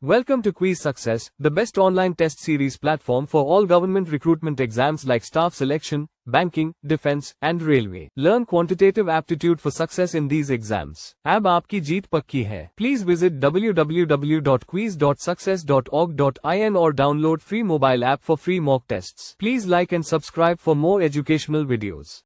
Welcome to Quiz Success, the best online test series platform for all government recruitment exams like staff selection, banking, defense, and railway. Learn quantitative aptitude for success in these exams. अब आपकी जीत पक्की है. Please visit www.quiz.success.org.in or download free mobile app for free mock tests. Please like and subscribe for more educational videos.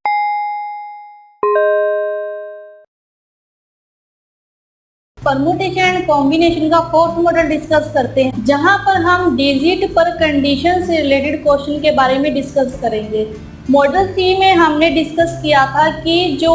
Permutation and combination का fourth model discuss करते हैं, जहां पर हम डिजिट पर कंडीशन से रिलेटेड क्वेश्चन के बारे में डिस्कस करेंगे। मॉडल 3 में हमने डिस्कस किया था कि जो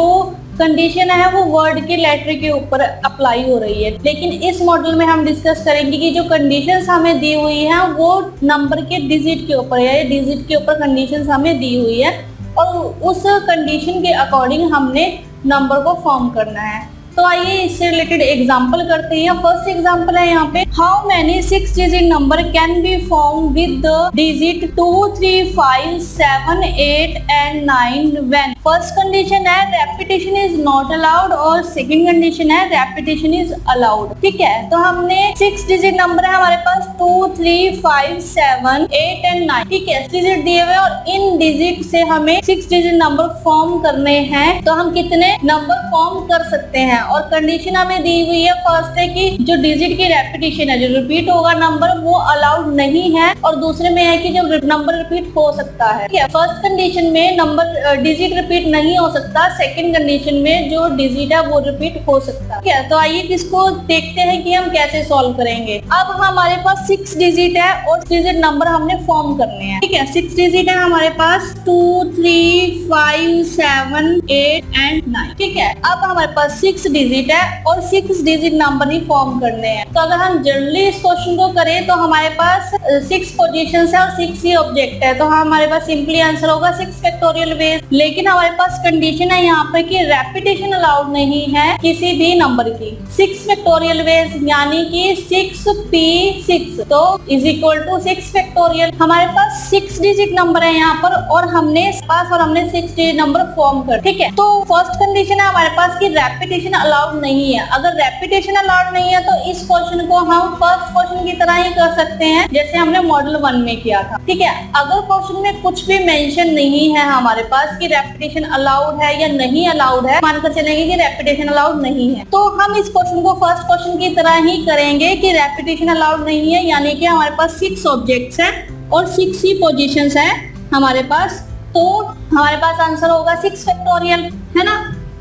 कंडीशन है वो वर्ड के लेटर के ऊपर अप्लाई हो रही है, लेकिन इस मॉडल में हम डिस्कस करेंगे कि जो कंडीशंस हमें दी हुई हैं वो नंबर के डिजिट के ऊपर है, डिजिट के ऊपर कंडीशंस हमें दी हुई है और उस कंडीशन के अकॉर्डिंग हमने नंबर को फॉर्म करना है। तो आइए इससे रिलेटेड एग्जांपल करते हैं। फर्स्ट एग्जांपल है यहाँ पे, how many 6 digit number can be form with the digit 2, 3, 5, 7, 8 and 9 when. First condition है रेपिटेशन इज नॉट अलाउड और सेकंड कंडीशन है रेपिटेशन इज अलाउड। ठीक है, तो हमने 6 डिजिट नंबर है हमारे पास 2, 3, 5, 7, 8 एंड 9। ठीक है, डिजिट दिए हुए और इन डिजिट से हमें 6 डिजिट नंबर फॉर्म करने हैं। तो हम कितने नंबर फॉर्म कर सकते हैं और कंडीशन हमें दी हुई है। फर्स्ट है कि जो डिजिट की रेपिटेशन है, जो रिपीट होगा नंबर, वो अलाउड नहीं है और दूसरे में है कि जो नंबर रिपीट हो सकता है। ठीक है, फर्स्ट कंडीशन में नंबर डिजिट रिपीट नहीं हो सकता, सेकंड कंडीशन में जो डिजिट है वो रिपीट हो सकता है। ठीक है, तो आइए इसको देखते हैं कि हम कैसे सॉल्व करेंगे। अब हमारे पास 6 डिजिट है और डिजिट नंबर हमने फॉर्म करने हैं। ठीक है, 6 डिजिट है हमारे पास 2, 3, 5, 7, 8 एंड 9। ठीक है, अब हमारे पास 6 डिजिट है और 6 डिजिट नंबर ही फॉर्म करने हैं। तो अगर हम जनरली इस क्वेश्चन को करें तो हमारे पास 6 पोजीशंस है और 6 ही ऑब्जेक्ट है, तो हमारे पास सिंपली आंसर होगा 6 फैक्टोरियल वेज। लेकिन हमारे पास कंडीशन है यहाँ पे कि रेपिटेशन अलाउड नहीं है किसी भी नंबर की। 6 फैक्टोरियल वेज यानी कि 6p6 तो इज इक्वल टू 6 फैक्टोरियल। हमारे पास 6 डिजिट नंबर है यहाँ पर और हमने 6 डिजिट नंबर फॉर्म कर। ठीक है, तो फर्स्ट कंडीशन है हमारे पास कि रेपिटेशन अलाउड नहीं है। अगर रेपिटेशन अलाउड नहीं है तो इस क्वेश्चन को हम फर्स्ट क्वेश्चन की तरह ही कर सकते हैं जैसे हमने मॉडल 1 में किया था। ठीक है, अगर क्वेश्चन में कुछ भी मेंशन नहीं है हमारे पास कि रेपिटेशन अलाउड है या नहीं अलाउड है, मानकर चलेंगे कि रेपिटेशन अलाउड नहीं है, तो हम इस क्वेश्चन को फर्स्ट क्वेश्चन की तरह ही करेंगे कि रेपिटेशन अलाउड नहीं है, यानी कि हमारे पास 6 ऑब्जेक्ट्स हैं और 6 ही पोजीशंस हैं हमारे पास। तो हमारे पास आंसर होगा 6 फैक्टोरियल, है ना।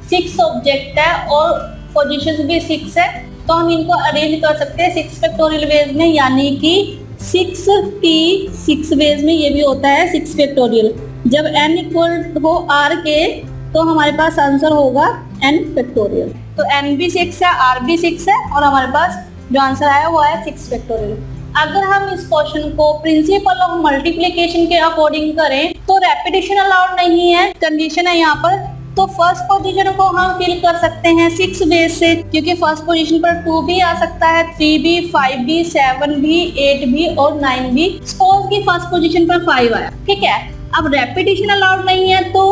6 ऑब्जेक्ट है और पोजीशंस भी 6 है, तो हम इनको अरेंज कर सकते हैं 6 फैक्टोरियल वेज में, यानी कि 6p6 वेज में ये भी होता है 6 फैक्टोरियल। जब n इक्वल हो r के तो हमारे पास आंसर होगा n फैक्टोरियल। तो n भी 6 है, r भी 6 है और हमारे पास जो आंसर आया वो है 6 फैक्टोरियल। अगर हम इस क्वेश्चन को प्रिंसिपल ऑफ मल्टीप्लिकेशन के अकॉर्डिंग करें तो रेपिटेशन अलाउड नहीं है, कंडीशन है यहाँ पर। तो फर्स्ट पोजीशन को हम फिल कर सकते हैं 6 बेस से, क्योंकि फर्स्ट पोजीशन पर 2 भी आ सकता है, 3 भी, 5 भी, 7 भी, 8 भी और 9 भी। सपोज कि फर्स्ट पोजीशन पर 5 आया। ठीक है, अब रेपिटेशन अलाउड नहीं है तो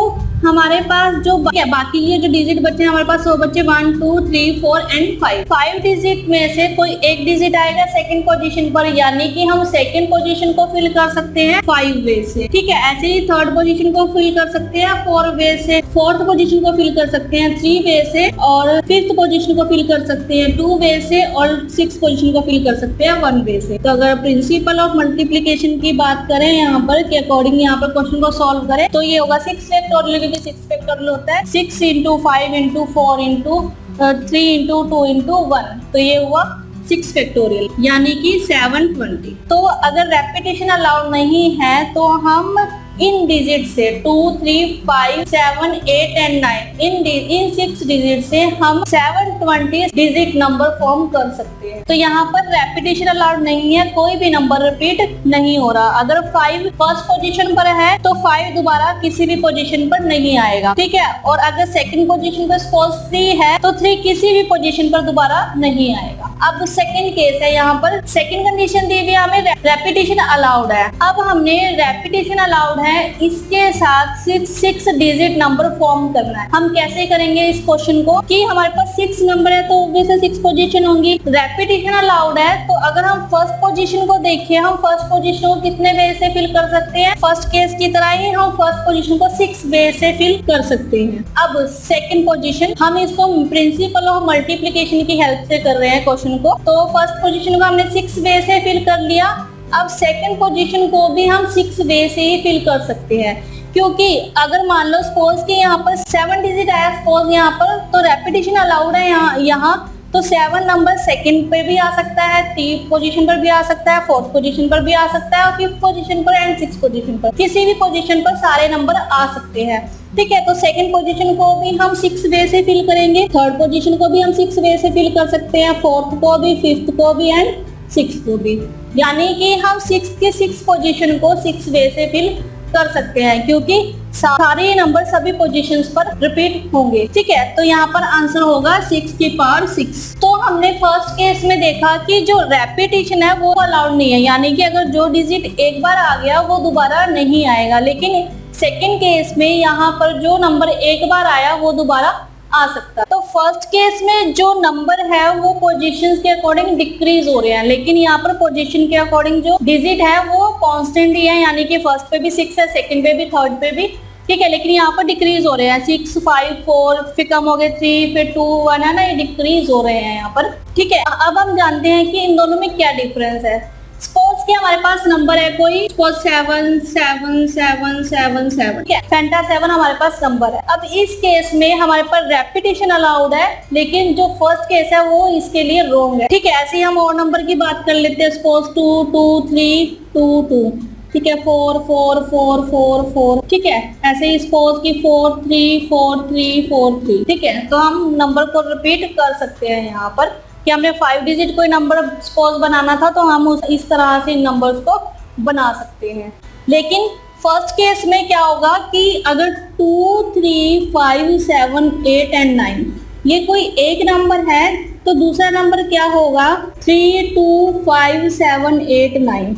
हमारे पास जो बाकी ये जो डिजिट बचे हैं हमारे पास वो बचे 1, 2, 3, 4 एंड 5। 5 डिजिट में से कोई एक डिजिट आएगा सेकंड पोजीशन पर, यानी कि हम सेकंड पोजीशन को फिल कर सकते हैं 5 वे से। ठीक है, ऐसे ही थर्ड पोजीशन को फिल कर सकते हैं 4 वे से, फोर्थ पोजीशन को फिल कर सकते हैं 3 वे से और फिफ्थ पोजीशन को फिल कर सकते हैं 2 वे से और 6 पोजीशन को फिल कर सकते हैं 1 वे से। तो अगर प्रिंसिपल ऑफ मल्टीप्लिकेशन की बात करें यहाँ पर के अकॉर्डिंग यहाँ पर क्वेश्चन को सॉल्व करें तो ये होगा 6 फैक्टोरियल, 6 फैक्टोरियल होता है 6 into 5 into 4 into 3 into 2 into 1, तो ये हुआ 6 फैक्टोरियल यानी कि 720। तो अगर रेपिटेशन अलाउड नहीं है तो हम इन डिजिट से 2, 3, 5, 7, 8 एंड 9 इन 6 डिजिट से हम 720 डिजिट नंबर फॉर्म कर सकते हैं। तो यहाँ पर रेपिटेशन अलाउड नहीं है, कोई भी नंबर रिपीट नहीं हो रहा। अगर 5 फर्स्ट पोजीशन पर है तो 5 दोबारा किसी भी पोजीशन पर नहीं आएगा। ठीक है, और अगर सेकंड पोजीशन पर सपोज 3 है तो 3 किसी भी पोजीशन पर दोबारा नहीं आएगा। अब सेकंड केस है, यहाँ पर सेकंड कंडीशन दी हुई है हमें रेपिटेशन अलाउड है। अब हमने रेपिटेशन अलाउड है, इसके साथ 6 डिजिट नंबर फॉर्म करना है। हम कैसे करेंगे इस क्वेश्चन को कि हमारे पास 6 नंबर है तो ऑब्वियसली 6 पोजीशन होंगी। रेपिटेशन अलाउड है तो अगर हम फर्स्ट पोजीशन को देखिए, हम फर्स्ट पोजीशन को कितने वे से फिल कर सकते हैं, फर्स्ट केस की तरह ही हम फर्स्ट पोजीशन को 6 वे से फिल कर सकते हैं। अब सेकंड पोजीशन, हम इसको प्रिंसिपल ऑफ मल्टीप्लिकेशन की हेल्प से कर रहे हैं क्वेश्चन को। तो फर्स्ट पोजीशन को हमने 6 वे से फिल कर लिया। अब सेकंड पोजीशन को भी हम 6 वे से ही फिल कर सकते हैं, क्योंकि अगर मान लो सपोज कि यहाँ पर 7 डिजिट आया सपोज यहाँ पर, तो रेपिटेशन अलाउड है यहाँ तो 7 नंबर सेकंड पे भी आ सकता है, 3 पोजीशन पर भी आ सकता है, 4th पोजीशन पर भी आ सकता है और 5th पोजीशन पर एंड 6th पोजीशन पर, किसी भी पोजीशन पर सारे नंबर आ सकते हैं। ठीक है, तो सेकंड पोजीशन को भी हम 6 वे से फिल करेंगे, थर्ड पोजीशन को भी हम 6 वे से फिल कर सकते हैं, 4th को भी, 5th को भी एंड 6th को भी। यानी कि हम 6 के 6 पोजीशन को 6 वे से फिल कर सकते हैं, क्योंकि सारे नंबर सभी पोजीशंस पर रिपीट होंगे। ठीक है, तो यहाँ पर आंसर होगा 6 की पावर 6। तो हमने फर्स्ट केस में देखा कि जो रेपिटेशन है वो अलाउड नहीं है, यानी कि अगर जो डिजिट एक बार आ गया वो दोबारा नहीं आएगा। लेकिन सेकंड केस में यहाँ पर जो नंबर एक बार आया वो दोबारा आ सकता है। तो फर्स्ट केस में जो नंबर है वो पोजीशंस के अकॉर्डिंग डिक्रीज हो रहे हैं, लेकिन यहाँ पर पोजीशन के अकॉर्डिंग जो डिजिट है वो कांस्टेंट ही है, यानी कि फर्स्ट पे भी 6 है, सेकंड पे भी, थर्ड पे भी। ठीक है, लेकिन यहाँ पर डिक्रीज हो रहे हैं, 6, 5, 4, फिर कम हो गए 3, फिर 2, 1 है ना, ये डिक्रीज हो रहे हैं यहाँ पर। ठीक है, अब हम जानते हैं कि इन दोनों में क्या डिफरेंस है। सपोज कि हमारे पास नंबर है कोई, सपोज 7, 7, 7, 7, 7, ठीक है, फेंटा 7 हमारे पास नंबर है। अब इस केस में हमारे पास रेपिटेशन अलाउड है, लेकिन जो फर्स्ट केस है वो इसके लिए रॉन्ग है। ठीक है, ऐसे ही हम और नंबर की बात कर लेते हैं, सपोज 2, 2, 3, 2, 2, ठीक है, 4, 4, 4, 4, 4, ठीक है, ऐसे ही सपोज की 4, 3, 4, 3, 4, 3, ठीक है। तो हम नंबर को रिपीट कर सकते हैं यहाँ पर कि हमने 5 डिजिट कोई नंबर सपोज बनाना था तो हम इस तरह से नंबर्स को बना सकते हैं। लेकिन फर्स्ट केस में क्या होगा कि अगर 2, 3, 5, 7, 8 एंड 9 ये कोई एक नंबर है तो दूसरा नंबर क्या होगा, 3, 2, 5, 7, 8, 9,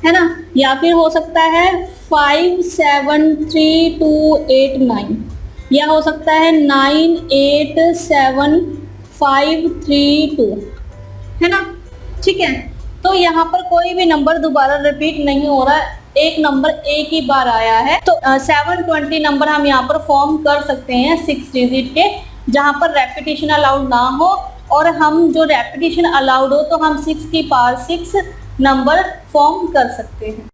है ना, या फिर हो सकता है 5, 7, 3, 2, 8, 9, या हो सकता है 9, 8, 7, 5, 3, 2, है ना। ठीक है, तो यहाँ पर कोई भी नंबर दोबारा रिपीट नहीं हो रहा है, एक नंबर एक ही बार आया है। तो 720 नंबर हम यहाँ पर फॉर्म कर सकते हैं 6 डिजिट के, जहाँ पर रेपिटेशन अलाउड ना हो, और हम जो रेपिटेशन अलाउड हो तो हम 6 की पावर 6 नंबर फॉर्म कर सकते हैं।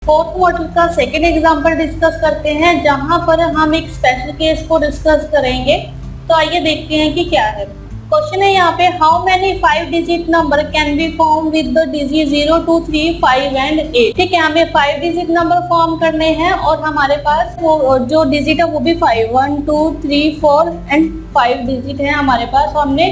फोर्थ मॉड्यूल का सेकेंड एग्जाम्पल डिस्कस करते हैं, जहाँ पर हम एक स्पेशल केस को डिस्कस करेंगे। तो आइए देखते हैं कि क्या है। क्वेश्चन है यहाँ पे, how many 5 digit number can be form with the digit 0, 2, 3, 5 and 8। ठीक है, हमें 5 डिजिट नंबर फॉर्म करने हैं और हमारे पास वो जो डिजिट है वो भी 5, 1, 2, 3, 4 एंड 5 डिजिट है हमारे पास, और हमने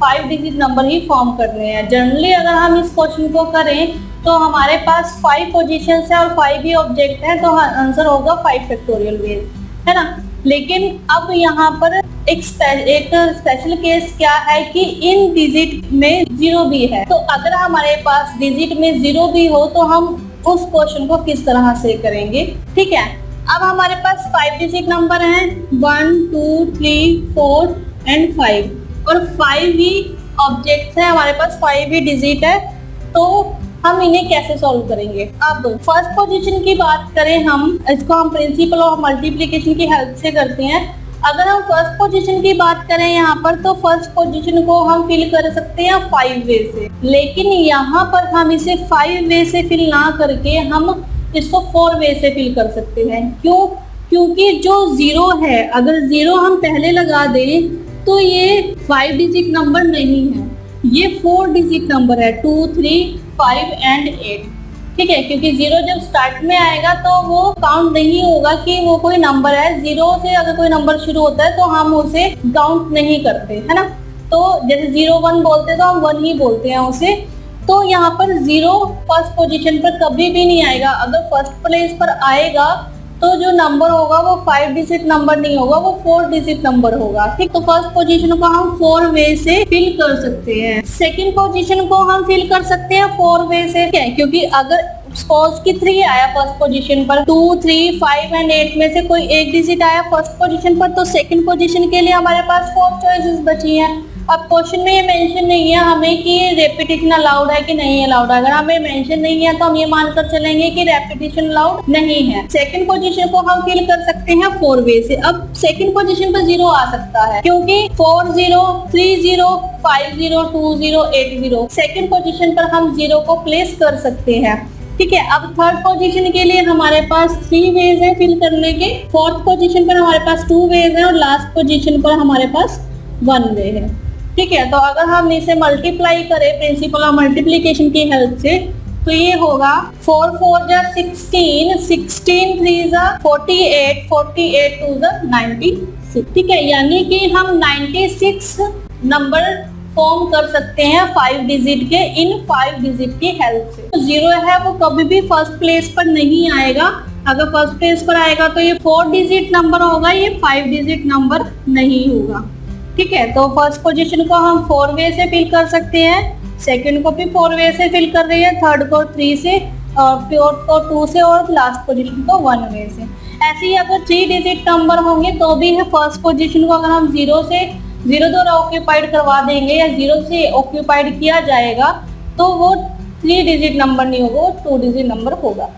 5 डिजिट नंबर ही फॉर्म करने हैं। जनरली अगर हम इस क्वेश्चन को करें तो हमारे पास 5 पोजीशंस है और 5 ही ऑब्जेक्ट है, तो आंसर होगा 5 फैक्टोरियल वेज, है ना। लेकिन अब यहाँ पर एक स्पेशल केस क्या है कि इन डिजिट में 0 भी है, तो अगर हमारे पास डिजिट में 0 भी हो तो हम उस क्वेश्चन को किस तरह से करेंगे। ठीक है, अब हमारे पास 5 डिजिट नंबर हैं, 1, 2, 3, 4 एंड 5, और 5 ही ऑब्जेक्ट्स है हमारे पास, 5 ही डिजिट है, तो हम इन्हें कैसे सॉल्व करेंगे। अब फर्स्ट पोजीशन की बात करें, हम इसको हम प्रिंसिपल ऑफ मल्टीप्लिकेशन की हेल्प से करते हैं। अगर हम फर्स्ट पोजीशन की बात करें यहाँ पर, तो फर्स्ट पोजीशन को हम फिल कर सकते हैं 5 वे से, लेकिन यहाँ पर हम इसे 5 वे से फिल ना करके हम इसको 4 वे से फिल कर सकते हैं। क्यों? क्योंकि जो 0 है, अगर 0 हम पहले लगा दें तो ये 5 डिजिट नंबर नहीं है, ये 4 डिजिट नंबर है, 2, 3, 5 एंड 8। ठीक है, क्योंकि 0 जब स्टार्ट में आएगा तो वो काउंट नहीं होगा कि वो कोई नंबर है। 0 से अगर कोई नंबर शुरू होता है तो हम उसे काउंट नहीं करते, है ना। तो जैसे 0, 1 बोलते तो हम 1 ही बोलते हैं उसे। तो यहाँ पर 0 फर्स्ट पोजीशन पर कभी भी नहीं आएगा। अगर फर्स्ट प्लेस पर आएगा तो जो नंबर होगा वो 5 डिजिट नंबर नहीं होगा, वो 4 डिजिट नंबर होगा। ठीक, तो फर्स्ट पोजीशन को हम 4 वे से फिल कर सकते हैं। सेकंड पोजीशन को हम फिल कर सकते हैं 4 वे से, क्योंकि अगर सपोज की 3 आया फर्स्ट पोजीशन पर, 2, 3, 5 एंड 8 में से कोई एक डिजिट आया फर्स्ट पोजीशन पर, तो सेकंड पोजीशन के लिए हमारे पास 4 चॉइसेस बची हैं। अब क्वेश्चन में ये मेंशन नहीं है हमें कि रेपिटेशन अलाउड है कि नहीं अलाउड है। अगर हमें मेंशन नहीं है तो हम ये मानकर चलेंगे कि रेपिटेशन अलाउड नहीं है। सेकंड पोजीशन को हम फिल कर सकते हैं 4 वे से। अब सेकंड पोजीशन पर 0 आ सकता है, क्योंकि 4 0, 3 0, 5 0, 2 0, 8 0, सेकंड पोजीशन पर हम 0 को प्लेस कर सकते हैं। ठीक है, अब थर्ड पोजीशन के लिए हमारे पास 3 वेज है फिल करने के, फोर्थ पोजीशन पर हमारे पास 2 वेज है और लास्ट पोजीशन पर हमारे पास 1 वे है। ठीक है, तो अगर हम इसे मल्टीप्लाई करें प्रिंसिपल ऑफ मल्टीप्लिकेशन की हेल्प से, तो ये होगा 4 4 जा 16, 16 3 जा 48, 48 2 जा 96। ठीक है, यानी कि हम 96 नंबर फॉर्म कर सकते हैं 5 डिजिट के इन 5 डिजिट की हेल्प से। तो 0 है वो कभी भी फर्स्ट प्लेस पर नहीं आएगा। अगर फर्स्ट प्लेस पर आएगा तो ये 4 डिजिट नंबर होगा, ये 5 डिजिट नंबर नहीं होगा। ठीक है, तो फर्स्ट पोजीशन को हम 4 वे से फिल कर सकते हैं, सेकंड को भी 4 वे से फिल कर रही है, थर्ड को 3 से और फोर्थ को 2 से और लास्ट पोजीशन को 1 वे से। ऐसे ही अगर 3 डिजिट नंबर होंगे तो भी फर्स्ट पोजीशन को अगर हम 0 से 0 द्वारा ऑक्यूपाइड करवा देंगे या 0 से ऑक्यूपाइड किया जाएगा तो वो 3 डिजिट नंबर नहीं होगा, वो 2 डिजिट नंबर होगा।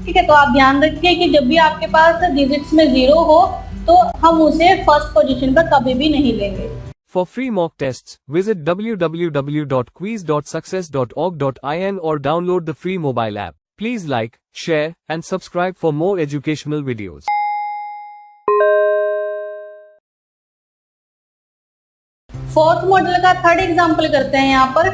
ठीक है, तो आप ध्यान रखिए कि जब भी आपके पास डिजिट्स में 0 हो तो हम उसे फर्स्ट पोजीशन पर कभी भी नहीं लेंगे। For free mock tests, visit www.quiz.success.org.in or download the free mobile app. Please like, share, and subscribe for more educational videos. Fourth model का थर्ड एग्जांपल करते हैं यहाँ पर।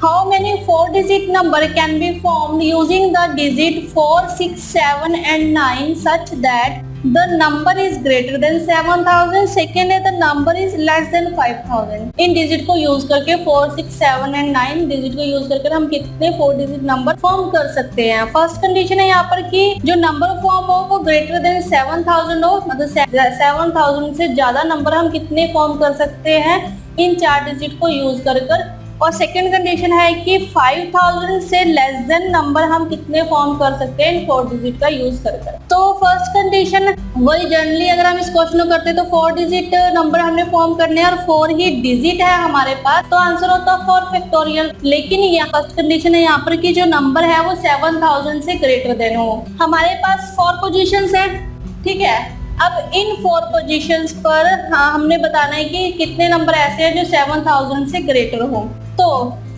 How many 4 digit number can be formed using the digit 4, 6, 7 and 9 such that the number is greater than 7000, second है the number is less than 5000। In digit को use करके 4, 6, 7 and 9 digit को use करके हम कितने 4 डिजिट नंबर फॉर्म कर सकते हैं। फर्स्ट कंडीशन है यहाँ पर कि जो नंबर फॉर्म हो वो ग्रेटर देन 7000 हो, मतलब 7000 से ज्यादा नंबर हम कितने फॉर्म कर सकते हैं इन 4 डिजिट को यूज कर। और सेकेंड कंडीशन है कि 5000 से लेस देन नंबर हम कितने फॉर्म कर सकते हैं इन 4 डिजिट का यूज कर। तो फर्स्ट कंडीशन वही जनरली अगर हम इस क्वेश्चन को करते तो 4 डिजिट नंबर हमने फॉर्म करने हैं और 4 ही डिजिट है हमारे पास, तो आंसर होता है 4 फैक्टोरियल। लेकिन यहाँ फर्स्ट कंडीशन है यहाँ पर कि जो नंबर है वो 7000 से ग्रेटर देन हो। हमारे पास 4 पोजीशंस है। ठीक है, अब इन 4 पोजीशंस पर हमने बताना है कि कितने नंबर ऐसे हैं जो 7000 से ग्रेटर हो। तो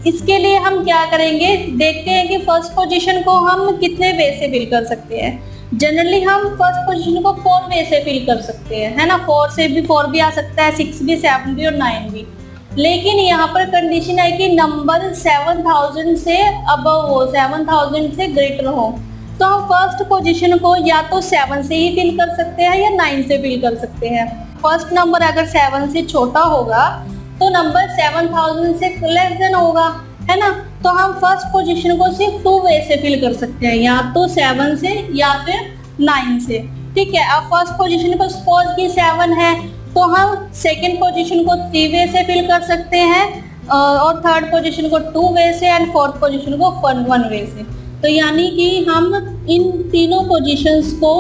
इसके लिए हम क्या करेंगे, देखते हैं कि फर्स्ट पोजीशन को हम कितने वे से फिल कर सकते हैं। जनरली हम फर्स्ट पोजीशन को 4 वे से फिल कर सकते हैं, है ना। 4 से भी 4 भी आ सकता है, 6 भी, 7 भी और 9 भी। लेकिन यहाँ पर कंडीशन है कि नंबर 7000 से अबव हो, 7000 से ग्रेटर हो। तो हम फर्स्ट पोजीशन को या तो 7 से ही फिल कर सकते हैं या 9 से फिल कर सकते हैं। फर्स्ट नंबर अगर 7 से छोटा होगा तो नंबर 7000 से लेस देन होगा, है ना। तो हम फर्स्ट पोजीशन को सिर्फ 2 वे से फिल कर सकते हैं, या तो 7 से या फिर 9 से। ठीक है, अब फर्स्ट पोजीशन को सपोज की 7 है तो हम सेकंड पोजीशन को 3 वे से फिल कर सकते हैं और थर्ड पोजीशन को 2 वे से एंड फोर्थ पोजीशन को 1 वे से। तो यानी कि हम इन तीनों पोजीशंस को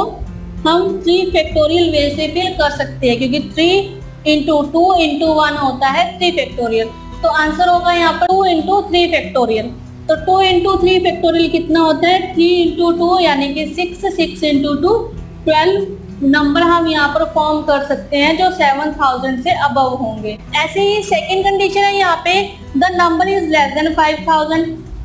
हम 3 फैक्टोरियल वे से फिल कर सकते हैं, क्योंकि 3 इंटू 2 इंटू 1 होता है 3 फैक्टोरियल। तो आंसर होगा यहाँ पर 2 इंटू 3 फैक्टोरियल। तो 2 इंटू 3 फैक्टोरियल कितना होता है, 3 इंटू 2 यानी कि 6, 6 इंटू 2 12 नंबर हम यहाँ पर फॉर्म कर सकते हैं जो 7000 से अबव होंगे। ऐसे ही सेकेंड कंडीशन है यहाँ पे the number is less than 5000।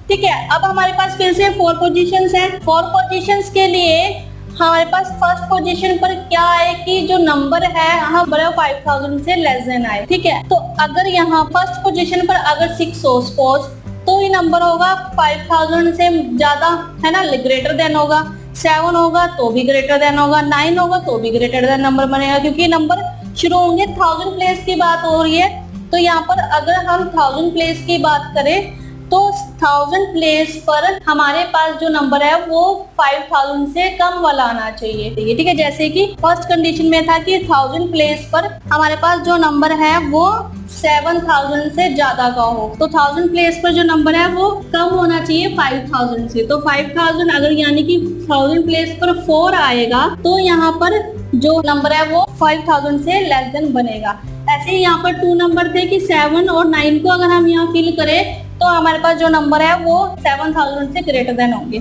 ठीक है, अब हमारे पास फिर से 4 पोजीशंस हैं। 4 पोजीशंस के लिए हमारे पास फर्स्ट पोजीशन पर क्या है कि जो नंबर है यहाँ बड़ा 5000 से लेस देन आए। ठीक है, तो अगर यहाँ फर्स्ट पोजीशन पर अगर 6 हो सपोज, तो ये नंबर होगा 5000 से ज्यादा, है ना, ग्रेटर देन होगा। 7 होगा तो भी ग्रेटर देन होगा, 9 होगा तो भी ग्रेटर देन नंबर बनेगा, क्योंकि नंबर शुरू होंगे 1000 प्लेस की बात हो रही है। तो यहाँ पर अगर हम 1000 प्लेस की बात करें तो 1000 प्लेस पर हमारे पास जो नंबर है वो 5000 से कम वाला आना चाहिए। ठीक है, जैसे कि फर्स्ट कंडीशन में था कि 1000 प्लेस पर हमारे पास जो नंबर है वो 7000 से ज्यादा का हो, तो 1000 प्लेस पर जो नंबर है वो कम होना चाहिए 5000 से। तो 5000 अगर यानी कि 1000 प्लेस पर 4 आएगा तो यहाँ पर जो नंबर है वो 5000 से लेस देन बनेगा। ऐसे ही यहाँ पर 2 नंबर थे कि 7 और 9 को अगर हम यहाँ फिल करें तो हमारे पास जो नंबर है वो 7000 से ग्रेटर देन होंगे।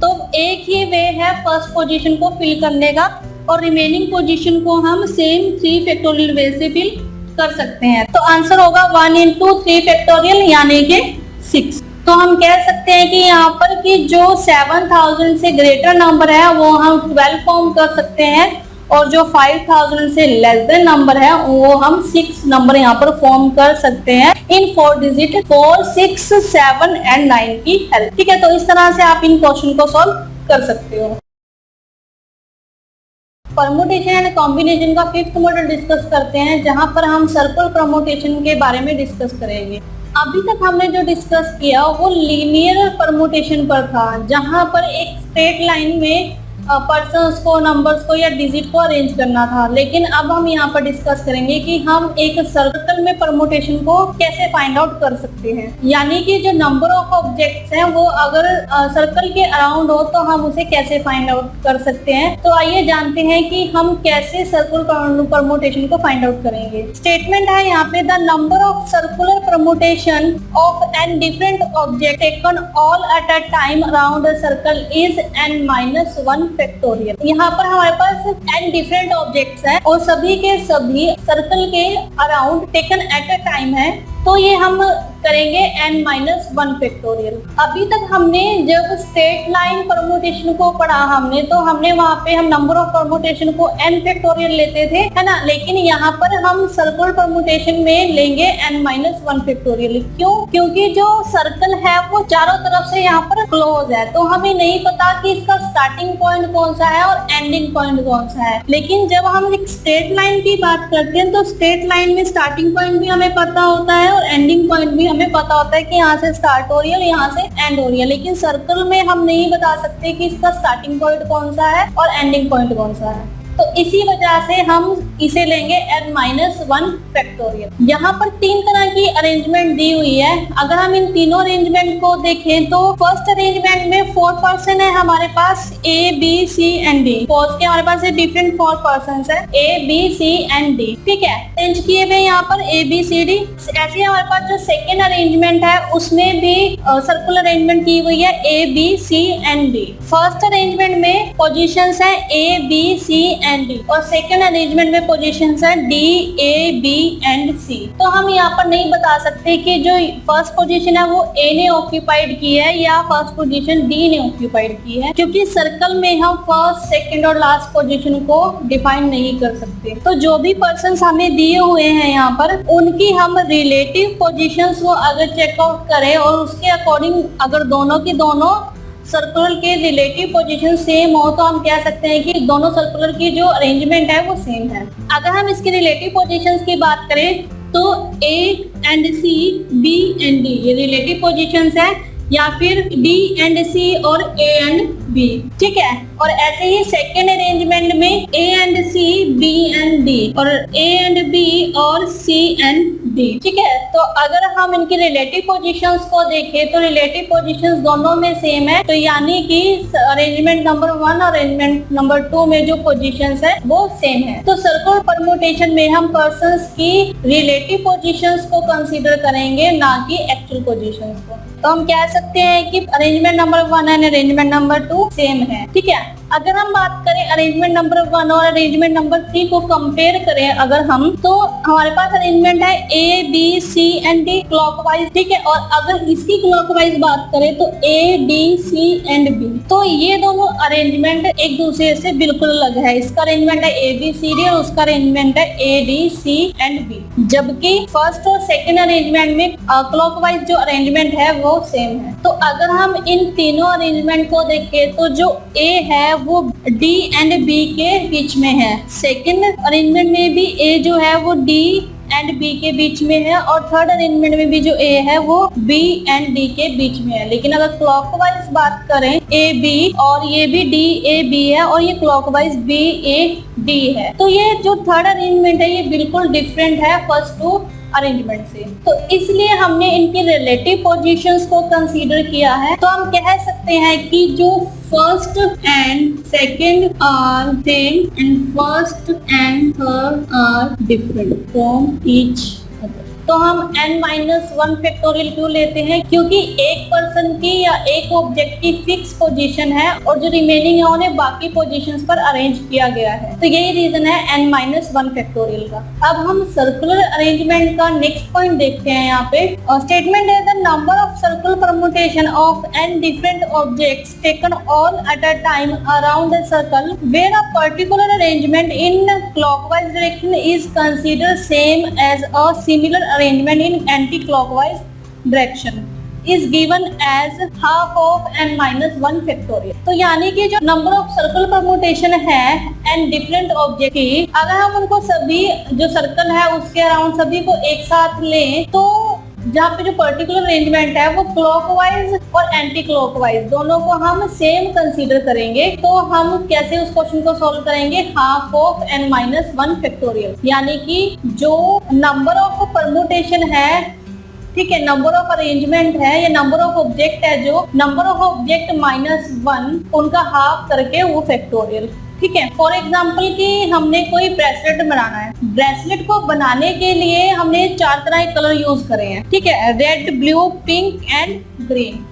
तो एक ही वे है फर्स्ट पोजीशन को फिल करने का, और रिमेनिंग पोजीशन को हम सेम 3 फैक्टोरियल वे से फिल कर सकते हैं। तो आंसर होगा 1 into 3 फैक्टोरियल यानी कि 6। तो हम कह सकते हैं कि यहाँ पर कि जो 7000 से ग्रेटर नंबर है वो हम 12 फॉर्म कर सकते हैं, और जो 5000 से लेस देन नंबर है वो हम 6 नंबर यहाँ पर फॉर्म कर सकते हैं इन 4 डिजिट 4, 6, 7 एंड 9 की हेल्प। ठीक है, तो इस तरह से आप इन क्वेश्चन को सॉल्व कर सकते हो। परमुटेशन एंड कॉम्बिनेशन का 5th मॉडल डिस्कस करते हैं, जहां पर हम सर्कल परमुटेशन के बारे में डिस्कस करेंगे। अभी तक हमने जो डिस्कस किया वो लीनियर परमुटेशन पर था, जहां पर एक स्ट्रेट लाइन में पर्सन्स को, नंबर्स को या डिजिट को अरेंज करना था। लेकिन अब हम यहाँ पर डिस्कस करेंगे कि हम एक सर्कल में परमुटेशन को कैसे फाइंड आउट कर सकते हैं, यानी कि जो नंबर ऑफ ऑब्जेक्ट्स हैं वो अगर सर्कल के अराउंड हो तो हम उसे कैसे फाइंड आउट कर सकते हैं। तो आइए जानते हैं कि हम कैसे सर्कुलर परमुटेशन को फाइंड आउट करेंगे। स्टेटमेंट है यहाँ पे, the number of circular permutation of N different object taken all at a time around a circle is n-1 factorial. यहाँ पर हमारे पास n डिफरेंट ऑब्जेक्ट्स हैं और सभी के सभी सर्कल के around taken at a time है, तो ये हम करेंगे n-1 फैक्टोरियल। अभी तक हमने जब स्ट्रेट लाइन परमुटेशन को पढ़ा हमने, तो हमने वहाँ पे हम नंबर ऑफ परमुटेशन को n फैक्टोरियल लेते थे, है ना। लेकिन यहाँ पर हम सर्कुलर परमुटेशन में लेंगे n-1 फैक्टोरियल। क्यों? क्योंकि जो सर्कल है वो चारों तरफ से यहाँ पर क्लोज है, तो हमें नहीं पता कि इसका स्टार्टिंग पॉइंट कौन सा है और एंडिंग पॉइंट कौन सा है। लेकिन जब हम एक स्ट्रेट लाइन की बात करते हैं तो स्ट्रेट लाइन में स्टार्टिंग पॉइंट भी हमें पता होता है और एंडिंग पॉइंट भी हमें पता होता है कि यहाँ से स्टार्ट हो रही है और यहाँ से एंड हो रही है। लेकिन सर्कल में हम नहीं बता सकते कि इसका स्टार्टिंग पॉइंट कौन सा है और एंडिंग पॉइंट कौन सा है, तो इसी वजह से हम इसे लेंगे n-1 फैक्टोरियल। यहाँ पर 3 तरह की अरेंजमेंट दी हुई है। अगर हम इन तीनों अरेंजमेंट को देखें तो फर्स्ट अरेंजमेंट में 4 पर्सन है हमारे पास A, B, C and D। Suppose के हमारे पास डिफरेंट 4 पर्सन है A, B, C and D। ठीक है, अरेंज किए हुए यहाँ पर A, B, C, D। ऐसे हमारे पास जो सेकेंड अरेंजमेंट है उसमें भी सर्कुलर अरेंजमेंट की हुई है A, B, C and D। First arrangement में पोजिशन है A, B, C and D, और सेकंड अरेंजमेंट में पोजीशंस है D, A, B and C। तो हम यहाँ पर नहीं बता सकते कि जो फर्स्ट पोजीशन है वो A ने ऑक्यूपाइड की है या फर्स्ट पोजीशन D ने ऑक्यूपाइड की है, क्योंकि सर्कल में हम फर्स्ट, सेकंड और लास्ट पोजीशन को डिफाइन नहीं कर सकते। तो जो भी पर्सन्स हमें दिए हुए हैं यहाँ पर, उनकी हम रिलेटिव पोजीशंस को अगर चेकआउट करें और उसके अकॉर्डिंग अगर दोनों की दोनों सर्कुलर के रिलेटिव पोजीशन सेम हो तो हम कह सकते हैं कि दोनों सर्कुलर की जो अरेंजमेंट है वो सेम है। अगर हम इसकी रिलेटिव पोजीशंस की बात करें तो A and C, B and D ये रिलेटिव पोजीशंस है, या फिर D एंड C और A एंड B। ठीक है, और ऐसे ही सेकेंड अरेंजमेंट में A and C, B and D, और A एंड B और C एंड D। ठीक है, तो अगर हम इनकी रिलेटिव पोजीशंस को देखें तो रिलेटिव पोजीशंस दोनों में सेम है, तो यानी कि अरेंजमेंट नंबर 1 और अरेंजमेंट नंबर 2 में जो पोजीशंस है वो सेम है। तो सर्कुलर परमुटेशन में हम पर्संस की रिलेटिव पोजीशंस को कंसीडर करेंगे, ना कि एक्चुअल पोजीशंस को। तो हम कह सकते हैं कि arrangement number 1 and arrangement number 2 same है। ठीक है, अगर हम बात करें अरेंजमेंट नंबर 1 और अरेंजमेंट नंबर 3 को कंपेयर करें अगर हम, तो हमारे पास अरेंजमेंट है A, B, C and D clockwise. ठीक है, और अगर इसकी क्लॉकवाइज बात करें तो A, D, C and B। तो ये दोनों अरेंजमेंट एक दूसरे से बिल्कुल अलग है। इसका अरेंजमेंट है A, B, C, D और उसका अरेंजमेंट है A, D, C and B। जबकि फर्स्ट और सेकेंड अरेंजमेंट में क्लॉकवाइज जो अरेंजमेंट है वो सेम है। तो अगर हम इन तीनों अरेंजमेंट को देखें तो जो A है वो D एंड B के बीच में है। सेकंड अरेंजमेंट में भी A जो है वो D एंड बी के बीच में है और थर्ड अरेंजमेंट में भी जो ए है वो बी एंड डी के बीच में है। लेकिन अगर क्लॉकवाइज बात करें ए बी, और ये भी डी ए बी है और ये क्लॉकवाइज बी ए डी है, तो ये जो थर्ड अरेंजमेंट है ये बिल्कुल डिफरेंट है फर्स्ट टू अरेंजमेंट से। तो इसलिए हमने इनकी रिलेटिव पोजीशंस को कंसीडर किया है। तो हम कह सकते हैं कि जो first and second are same and first and third are different from each other. तो हम n-1 फैक्टोरियल क्यों लेते हैं? क्योंकि एक पर्सन की या एक ऑब्जेक्ट की फिक्स पोजीशन है और जो रिमेनिंग है उन्हें बाकी पोजीशंस पर अरेंज किया गया है। तो यही रीजन है n-1 फैक्टोरियल का। अब हम सर्कुलर अरेंजमेंट का नेक्स्ट पॉइंट देखते हैं। यहाँ पे स्टेटमेंट है the number of circular permutation of n different objects taken all at a time around a circle where a particular arrangement in clockwise direction is considered same as a similar arrangement in anti-clockwise direction is given as half of n-1 factorial। तो यानी कि जो number of circle permutation है and different object की, अगर हम उनको सभी जो सर्कल है उसके अराउंड सभी को एक साथ लें, तो जहाँ पे जो पर्टिकुलर अरेंजमेंट है वो क्लॉकवाइज और एंटी क्लॉकवाइज दोनों को हम सेम कंसीडर करेंगे। तो हम कैसे उस क्वेश्चन को सॉल्व करेंगे? हाफ ऑफ n-1 फैक्टोरियल, यानी कि जो नंबर ऑफ परमुटेशन है, ठीक है, नंबर ऑफ अरेंजमेंट है या नंबर ऑफ ऑब्जेक्ट है, जो नंबर ऑफ ऑब्जेक्ट -1 उनका हाफ करके वो फैक्टोरियल। ठीक है, फॉर एग्जाम्पल कि हमने कोई ब्रेसलेट बनाना है। ब्रेसलेट को बनाने के लिए हमने 4 तरह के कलर यूज करे हैं। ठीक है, red, blue, pink and green.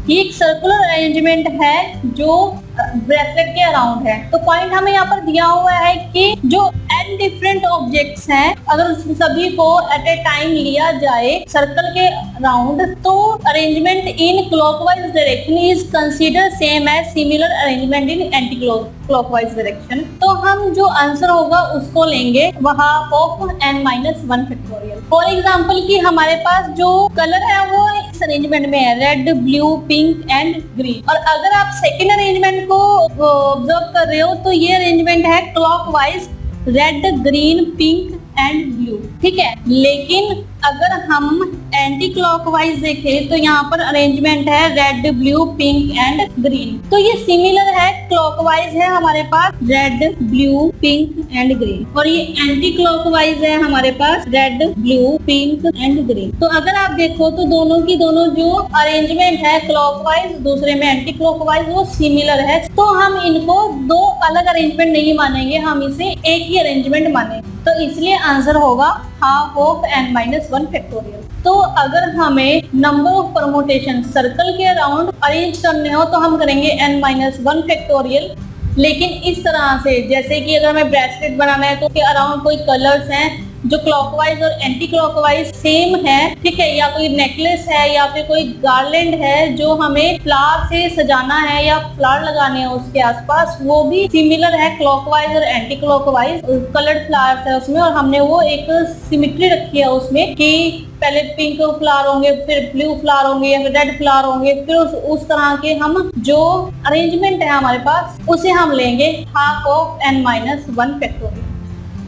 ये एक सर्कुलर अरेंजमेंट है जो ब्रेसलेट के अराउंड है। तो पॉइंट हमें यहाँ पर दिया हुआ है कि जो n डिफरेंट ऑब्जेक्ट्स हैं, अगर सभी को एट ए टाइम लिया जाए सर्कल के अराउंड, तो arrangement in clockwise direction is consider same as similar arrangement in anti clockwise direction. तो हम जो आंसर होगा उसको लेंगे वहां of n-1 factorial. For example कि हमारे पास जो कलर है वो इस अरेंजमेंट में है, red, blue, pink and green. और अगर आप सेकेंड अरेंजमेंट को ऑब्जर्व कर रहे हो तो ये अरेंजमेंट है clockwise, red, green, pink and blue. ठीक है, लेकिन अगर हम एंटी क्लॉकवाइज देखें तो यहाँ पर अरेंजमेंट है red, blue, pink and green. तो ये सिमिलर है, क्लॉकवाइज है हमारे पास red, blue, pink and green, और ये एंटी क्लॉकवाइज है हमारे पास red, blue, pink and green. तो अगर आप देखो तो दोनों की दोनों जो अरेंजमेंट है क्लॉकवाइज, दूसरे में एंटी क्लॉकवाइज, वो सिमिलर है। तो हम इनको दो अलग अरेंजमेंट नहीं मानेंगे, हम इसे एक ही अरेंजमेंट मानेंगे। तो इसलिए आंसर होगा हाफ ऑफ n-1 फैक्टोरियल। तो अगर हमें नंबर ऑफ परमुटेशन सर्कल के अराउंड अरेंज करने हो तो हम करेंगे n-1 फैक्टोरियल। लेकिन इस तरह से, जैसे कि अगर हमें ब्रेसलेट बनाना है तो के अराउंड कोई कलर्स हैं जो क्लॉकवाइज और एंटी क्लॉकवाइज सेम है, ठीक है, या कोई नेकलेस है या फिर कोई गार्लैंड है जो हमें फ्लावर से सजाना है या फ्लावर लगाने हैं उसके आसपास, वो भी सिमिलर है क्लॉकवाइज और एंटी क्लॉकवाइज। कलर्ड फ्लावर्स है उसमें और हमने वो एक सिमिट्री रखी है उसमें कि पहले पिंक फ्लावर होंगे, फिर ब्लू फ्लावर होंगे या फिर रेड फ्लावर होंगे, फिर उस तरह के हम जो अरेंजमेंट है हमारे पास उसे हम लेंगे हाफ ऑफ n-1 फैक्टोरियल।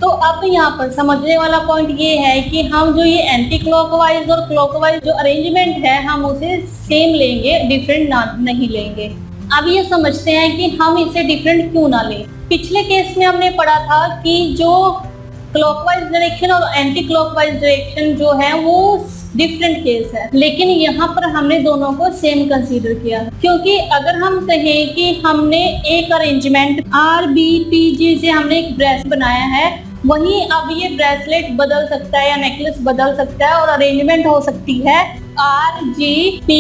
तो अब यहाँ पर समझने वाला पॉइंट ये है कि हम जो ये एंटी क्लॉकवाइज और क्लॉकवाइज जो अरेंजमेंट है हम उसे सेम लेंगे, डिफरेंट नहीं लेंगे। अब ये समझते हैं कि हम इसे डिफरेंट क्यों ना लें। पिछले केस में हमने पढ़ा था कि जो क्लॉकवाइज डायरेक्शन और एंटी क्लॉकवाइज डायरेक्शन जो है वो डिफरेंट केस है, लेकिन यहाँ पर हमने दोनों को सेम कंसीडर किया। क्योंकि अगर हम कहें कि हमने एक अरेंजमेंट RBPG से हमने एक ब्रेसलेट बनाया है, वहीं अब ये ब्रेसलेट बदल सकता है या नेकलेस बदल सकता है और अरेंजमेंट हो सकती है RGP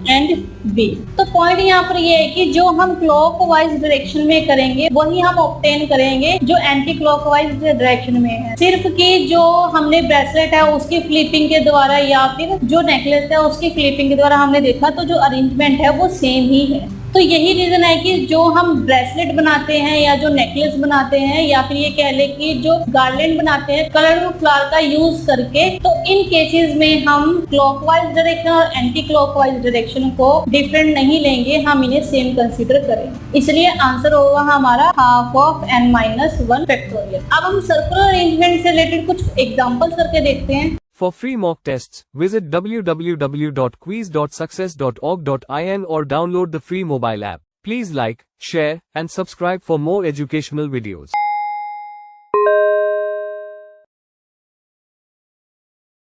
एंड B। तो पॉइंट यहाँ पर ये है कि जो हम क्लॉकवाइज डायरेक्शन में करेंगे वही हम ऑब्टेन करेंगे जो एंटी क्लॉकवाइज डायरेक्शन में है। सिर्फ कि जो हमने ब्रेसलेट है उसकी फ्लिपिंग के द्वारा या फिर जो नेकलेस है उसकी फ्लिपिंग के द्वारा हमने देखा तो जो अरेंजमेंट है वो सेम ही है। तो यही रीजन है कि जो हम ब्रेसलेट बनाते हैं या जो नेकलेस बनाते हैं या फिर ये कह ले कि जो गार्लैंड बनाते हैं कलरफुल फ्लावर का यूज करके, तो इन केसेस में हम क्लॉकवाइज डायरेक्शन और एंटी क्लॉकवाइज डायरेक्शन को डिफरेंट नहीं लेंगे, हम इन्हें सेम कंसीडर करेंगे। इसलिए आंसर होगा हमारा हाफ ऑफ n-1 फैक्टोरियल। अब हम सर्कुलर अरेंजमेंट से रिलेटेड कुछ एग्जांपल्स करके देखते हैं। For free mock tests, visit www.quiz.success.org.in or download the free mobile app. Please like, share, and subscribe for more educational videos.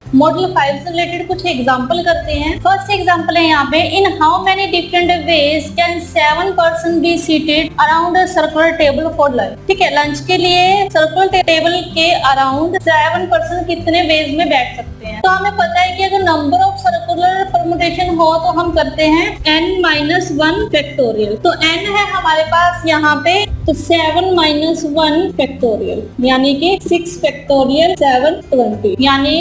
Model 5 से रिलेटेड कुछ example करते हैं। फर्स्ट एग्जांपल है यहाँ पे, in how many different ways can 7 person be seated around a circular table for lunch. ठीक है, lunch के लिए सर्कुलर टेबल के अराउंड 7 पर्सन कितने वेज में बैठ सकते हैं। तो हमें पता है कि अगर नंबर ऑफ सर्कुलर परमुटेशन हो तो हम करते हैं n-1 फैक्टोरियल। तो n है हमारे पास यहाँ पे, तो 7-1 फैक्टोरियल यानी कि 6 फैक्टोरियल 720, यानी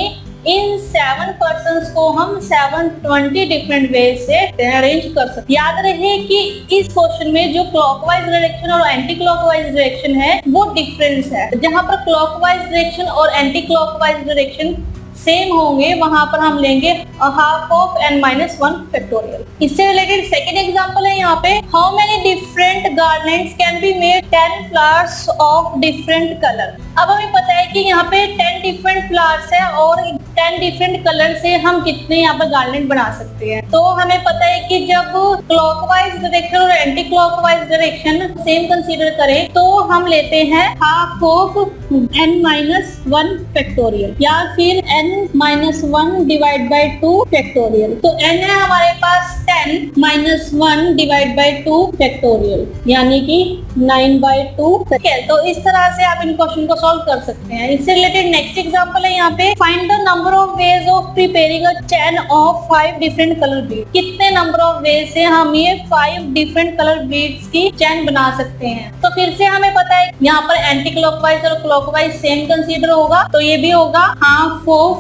इन 7 पर्सन्स को हम 720 डिफरेंट वे से अरेंज कर सकते। याद रहे कि इस क्वेश्चन में जो क्लॉकवाइज डायरेक्शन और एंटी क्लॉकवाइज डायरेक्शन है वो डिफरेंस है। जहां पर क्लॉकवाइज डायरेक्शन और एंटी क्लॉकवाइज डायरेक्शन सेम होंगे वहां पर हम लेंगे हाफ ऑफ n-1 फैक्टोरियल। इससे रिलेटेड सेकंड एग्जांपल है यहाँ पे, how many different garlands can be made 10 flowers of different colour. अब हमें पता है कि यहाँ पे 10 डिफरेंट फ्लावर्स है और 10 डिफरेंट कलर से हम कितने यहाँ पर गार्लैंड बना सकते हैं। तो हमें पता है कि जब क्लॉकवाइज डायरेक्शन और anti clockwise direction same consider करें तो हम लेते हैं हाफ ऑफ n-1 फैक्टोरियल या फिर n-1 डिवाइड बाई 2 फैक्टोरियल। तो n है हमारे पास 10-1 डिवाइड बाई 2 फैक्टोरियल यानी कि 9/2। ठीक है, तो इस तरह से आप इन क्वेश्चन को सॉल्व कर सकते हैं। इससे रिलेटेड नेक्स्ट एग्जांपल है यहाँ पे, find the number of ways of preparing a chain of 5 different colour beads. कितने नंबर ऑफ वेज से हम ये 5 डिफरेंट कलर बीड्स की चेन बना सकते हैं। तो फिर से हमें पता है यहाँ पर एंटी क्लॉकवाइज और क्लॉकवाइज सेम कंसीडर होगा, तो ये भी होगा हाफ ऑफ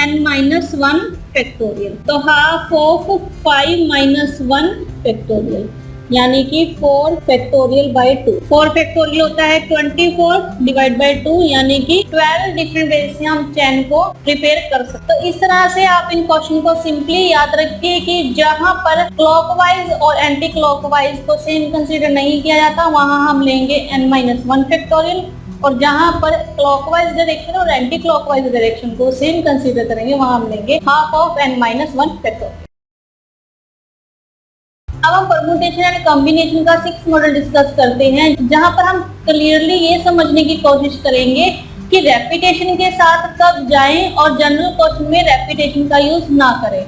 n-1 फैक्टोरियल। तो हाफ ऑफ 5-1 फैक्टोरियल यानी कि 4 फैक्टोरियल बाई 2। 4 फैक्टोरियल होता है 24 डिवाइड बाई 2 यानी कि 12 डिफरेंट वेज से हम चेन को प्रिपेयर कर सकते। तो इस तरह से आप इन क्वेश्चन को सिंपली याद रखिए कि जहां पर क्लॉकवाइज और एंटी क्लॉकवाइज को सेम कंसीडर नहीं किया जाता वहां हम लेंगे n-1 फैक्टोरियल, और जहां पर क्लॉकवाइज डायरेक्शन और एंटी क्लॉकवाइज डायरेक्शन को सेम कंसीडर करेंगे वहां हम लेंगे हाफ ऑफ n-1 फैक्टोरियल। अब हम परम्यूटेशन एंड कॉम्बिनेशन का 6th मॉडल डिस्कस करते हैं, जहां पर हम क्लियरली ये समझने की कोशिश करेंगे कि रेपिटेशन के साथ कब जाएं और जनरल क्वेश्चन में रेपिटेशन का यूज ना करें।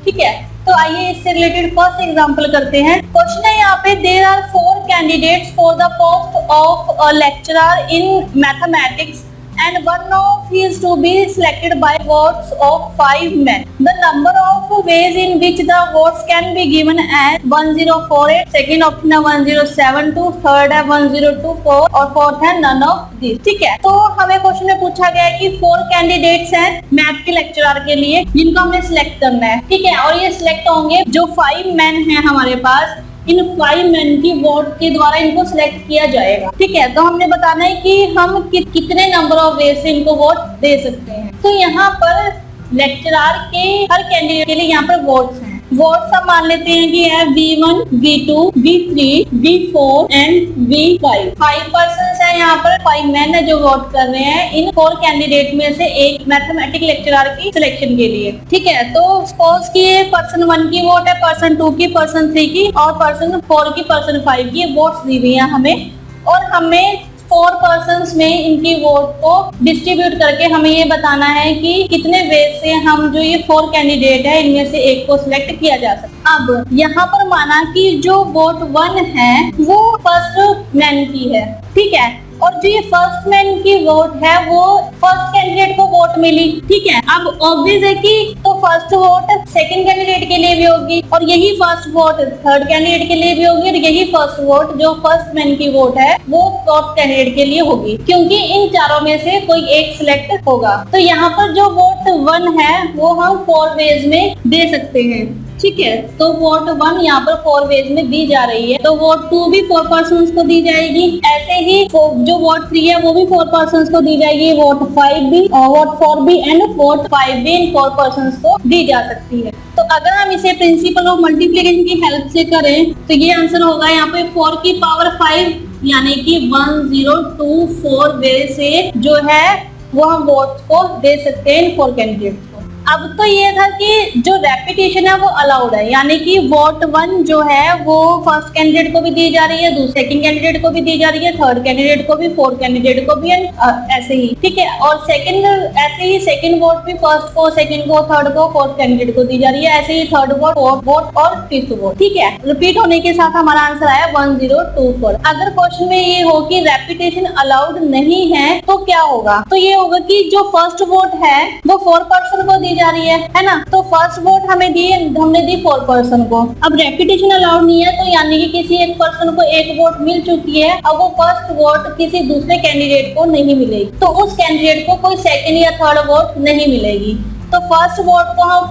ठीक है, तो आइए इससे रिलेटेड फर्स्ट एग्जांपल करते हैं। क्वेश्चन है यहाँ पे, there are 4 candidates for the post of a lecturer in mathematics and one of is to be selected by votes of 5 men. The number of ways in which the votes can be given as 1048, second option है 1072, third है 1024 और fourth है none of these। ठीक है, तो हमें question में पूछा गया है कि 4 कैंडिडेट्स हैं मैथ के लेक्चरर के लिए जिनको हमें सिलेक्ट करना है। ठीक है, और ये सिलेक्ट होंगे जो 5 मैन हैं हमारे पास, इन 5 मैन की वोट के द्वारा इनको सिलेक्ट किया जाएगा। ठीक है, तो हमने बताना है कि हम कितने नंबर ऑफ वेज से इनको वोट दे सकते हैं। तो यहाँ पर लेक्चरर के हर कैंडिडेट के लिए यहाँ पर वोट्स हैं। वोट्स हम मान लेते हैं कि है V1, V2, V3, V4 and V5। 5 person है यहाँ पर, 5 मैन है जो वोट कर रहे हैं इन 4 कैंडिडेट में से एक मैथमेटिक्स लेक्चरर की सिलेक्शन के लिए। ठीक है, तो सपोज कि ये पर्सन 1 की वोट है, पर्सन 2 की, पर्सन 3 की और पर्सन 4 की, पर्सन 5 की वोट्स दी हुई है हमें, और हमें 4 पर्सन्स में इनकी वोट को डिस्ट्रीब्यूट करके हमें ये बताना है कि कितने वेज से हम जो ये 4 कैंडिडेट है इनमें से एक को सिलेक्ट किया जा सकता है। अब यहाँ पर माना कि जो वोट 1 है वो फर्स्ट मैन की है। ठीक है, और जो ये फर्स्ट मैन की वोट है वो फर्स्ट कैंडिडेट को वोट मिली। ठीक है, अब ऑब्वियस है कि तो फर्स्ट वोट सेकंड कैंडिडेट के लिए भी होगी और यही फर्स्ट वोट थर्ड कैंडिडेट के लिए भी होगी और यही फर्स्ट वोट जो फर्स्ट मैन की वोट है वो फोर्थ कैंडिडेट के लिए होगी, क्योंकि इन चारों में से कोई एक सिलेक्ट होगा। तो यहाँ पर जो वोट 1 है वो हम 4 वेज में दे सकते हैं। ठीक है, तो वोट 1 यहाँ पर 4 वेज में दी जा रही है, तो वोट 2 भी 4 पर्सन को दी जाएगी। ऐसे ही जो वोट 3 है वो भी 4 पर्सन को दी जाएगी, वोट 5 भी, वोट 4 भी एंड वोट 5 भी इन 4 पर्सन को दी जा सकती है। तो अगर हम इसे प्रिंसिपल ऑफ मल्टीप्लिकेशन की हेल्प से करें तो ये आंसर होगा यहाँ पे 4 की पावर 5 यानी कि 1024 वे से जो है वो हम वोट को दे सकते हैं इन 4 कैंडिडेट को। अब तो ये था कि जो रेपिटेशन है वो अलाउड है, यानी कि वोट 1 जो है वो फर्स्ट कैंडिडेट को भी दी जा रही है, दूसरे सेकंड कैंडिडेट को भी दी जा रही है, थर्ड कैंडिडेट को भी, फोर्थ कैंडिडेट को भी, ऐसे ही, ठीक है। और सेकंड ऐसे ही सेकंड वोट भी फर्स्ट को, सेकंड को, थर्ड को, फोर्थ कैंडिडेट को दी जा रही है, ऐसे ही थर्ड वोट, फोर्थ वोट और फिफ्थ वोट, ठीक है। रिपीट होने के साथ हमारा आंसर आया 1024। अगर क्वेश्चन में ये हो कि रेपिटेशन अलाउड नहीं है तो क्या होगा, तो ये होगा कि जो फर्स्ट वोट है वो 4 पर्सन को दी जा रही है ना, तो फर्स्ट वोट हमने दी 4 पर्सन को। अब रेपिटेशन अलाउड नहीं है तो यानी कि किसी एक पर्सन को एक वोट मिल चुकी है, अब वो फर्स्ट वोट किसी दूसरे कैंडिडेट को नहीं मिलेगी, तो उस कैंडिडेट को कोई सेकंड या थर्ड वोट नहीं मिलेगी। तो फर्स्ट वोट को हम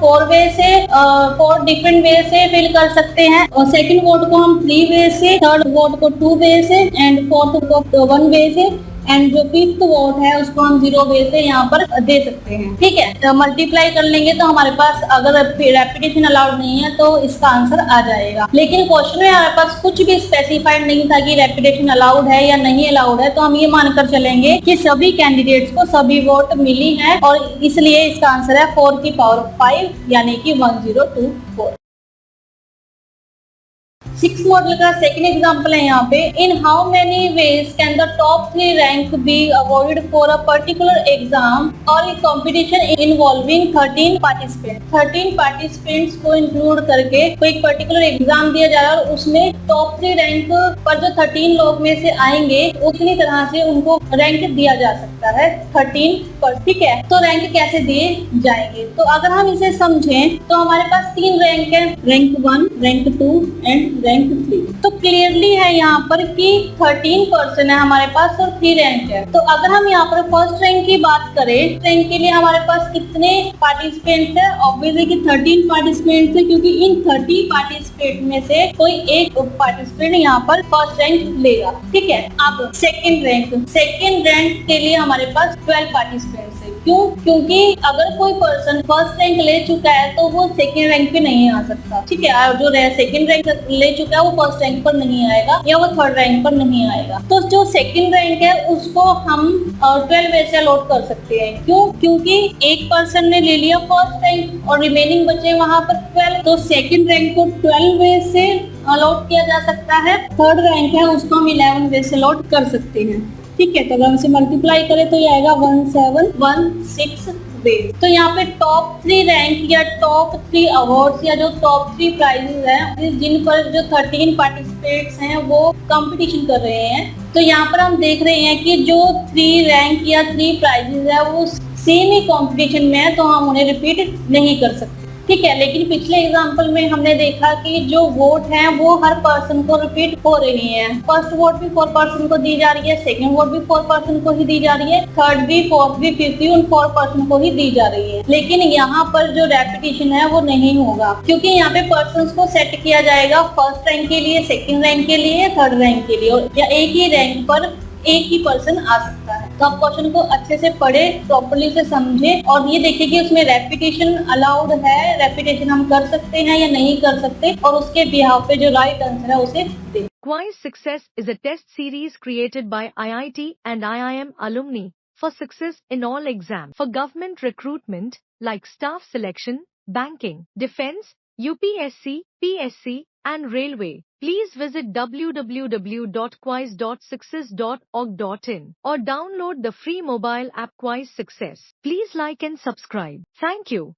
4 डिफरेंट वे से फिल कर सकते हैं, और सेकंड वोट को हम 3 वे से, थर्ड वोट को 2 वे से एंड फोर्थ को 1 वे से, एंड जो फिफ्थ वोट है उसको हम 0 वे से यहाँ पर दे सकते हैं, ठीक है। तो मल्टीप्लाई कर लेंगे तो हमारे पास अगर रेपिटेशन अलाउड नहीं है तो इसका आंसर आ जाएगा। लेकिन क्वेश्चन में हमारे पास कुछ भी स्पेसिफाइड नहीं था कि रेपिटेशन अलाउड है या नहीं अलाउड है, तो हम ये मानकर चलेंगे कि सभी कैंडिडेट्स को सभी वोट मिली है, और इसलिए इसका आंसर है 4 की पावर 5 यानी कि 1024। 6 मॉडल का सेकंड एग्जांपल है यहाँ पे, in how many ways can the top 3 rank be awarded for a particular exam और a competition involving 13 participant. 13 participants को इंक्लूड करके कोई एक पर्टिकुलर एग्जाम दिया जा रहा है और उसमें टॉप 3 रैंक पर जो 13 लोग में से आएंगे उतनी तरह से उनको रैंक दिया जा सकता है 13 पर, ठीक है। तो रैंक कैसे दिए जाएंगे, तो अगर हम इसे समझें तो हमारे पास 3 रैंक है, रैंक 1, रैंक 2 एंड रैंक 3। तो क्लियरली है यहाँ पर कि 13 पर्सन है हमारे पास और 3 रैंक है। तो अगर हम यहाँ पर फर्स्ट रैंक की बात करें, रैंक के लिए हमारे पास कितने पार्टिसिपेंट्स है, ऑब्वियसली कि 13 पार्टिसिपेंट्स है, क्योंकि इन 30 पार्टिसिपेंट में से कोई एक पार्टिसिपेंट यहाँ पर फर्स्ट रैंक लेगा, ठीक है। अब सेकंड रैंक के लिए हमारे पास 12 पार्टिसिपेंट्स है। क्यों? क्योंकि अगर कोई पर्सन फर्स्ट रैंक ले चुका है तो वो सेकंड रैंक पे नहीं आ सकता, ठीक है। जो सेकंड रैंक ले चुका है वो फर्स्ट रैंक पर नहीं आएगा या वो थर्ड रैंक पर नहीं आएगा। तो जो सेकंड रैंक है उसको हम 12 वे से अलॉट कर सकते हैं। क्यों? क्योंकि एक पर्सन ने ले लिया फर्स्ट रैंक और रिमेनिंग बचे वहां पर 12, तो सेकंड रैंक को 12 वे से अलॉट किया जा सकता है। थर्ड रैंक है उसको हम 11 वे से अलॉट कर सकते हैं, ठीक है। तो अगर हम इसे मल्टीप्लाई करें तो ये आएगा 1716 वे। तो यहाँ पे टॉप 3 रैंक या टॉप 3 अवार्ड्स या जो टॉप 3 प्राइजेस हैं जिन पर जो 13 पार्टिसिपेंट्स हैं वो कंपटीशन कर रहे हैं, तो यहाँ पर हम देख रहे हैं कि जो 3 रैंक या 3 प्राइजेस है वो सेम ही कंपटीशन में है, तो हम उन्हें रिपीट नहीं कर सकते, ठीक है। लेकिन पिछले एग्जांपल में हमने देखा कि जो वोट हैं वो हर पर्सन को रिपीट हो रही हैं। फर्स्ट वोट भी 4 पर्सन को दी जा रही है, सेकंड वोट भी 4 पर्सन को ही दी जा रही है, थर्ड भी, फोर्थ भी, फिफ्थ भी उन 4 पर्सन को ही दी जा रही है। लेकिन यहाँ पर जो रेपिटेशन है वो नहीं होगा, क्योंकि यहाँ पे पर्सन को सेट किया जाएगा फर्स्ट रैंक के लिए, सेकंड रैंक के लिए, थर्ड रैंक के लिए, या एक ही रैंक पर एक ही पर्सन आ सकता है। तो आप क्वेश्चन को अच्छे से पढ़े, प्रॉपर्ली से समझे और ये देखिए कि उसमें रेपिटेशन अलाउड है, रेपिटेशन हम कर सकते हैं या नहीं कर सकते, और उसके बिहाफ पे जो राइट आंसर है उसे दे। Quiz Success is a test series created by IIT and IIM alumni for success in all exams for government recruitment like staff selection, banking, defense, UPSC, PSC, and railway. Please visit www.quiz.success.org.in or download the free mobile app Quiz Success. Please like and subscribe. Thank you.